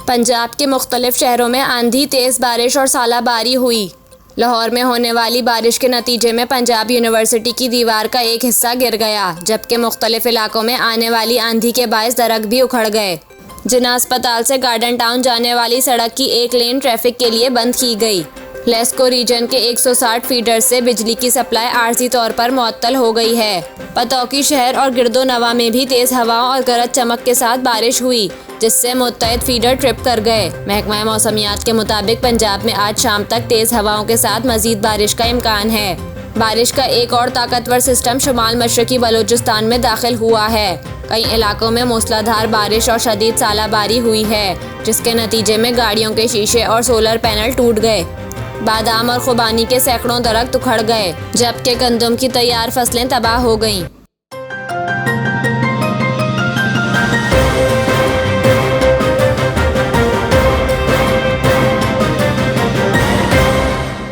पंजाब के मुख्तलिफ शहरों में आंधी, तेज़ बारिश और सालाबारी हुई। लाहौर में होने वाली बारिश के नतीजे में पंजाब यूनिवर्सिटी की दीवार का एक हिस्सा गिर गया, जबकि मुख्तलिफ इलाकों में आने वाली आंधी के बायस दरख्त भी उखड़ गए। जिन्ना अस्पताल से गार्डन टाउन जाने वाली सड़क की एक लेन ट्रैफिक के लिए बंद की गई। लेस्को रीजन के 160 फीडर से बिजली की सप्लाई आर्जी तौर पर मुअत्तल हो गई है। पतौकी शहर और गिरदो नवा में भी तेज़ हवाओं और गरज चमक के साथ बारिश हुई, जिससे मुत्तहिद फीडर ट्रिप कर गए। महकमा मौसमियात के मुताबिक पंजाब में आज शाम तक तेज़ हवाओं के साथ मजीद बारिश का इम्कान है। बारिश का एक और ताकतवर सिस्टम शुमाल मशरकी बलूचिस्तान में दाखिल हुआ है। कई इलाकों में मूसलाधार बारिश और शदीद सालाबारी हुई है, जिसके नतीजे में गाड़ियों के शीशे और सोलर पैनल टूट गए। बादाम और खुबानी के सैकड़ों दरख्त उखड़ गए, जबकि गंदम की तैयार फसलें तबाह हो गईं।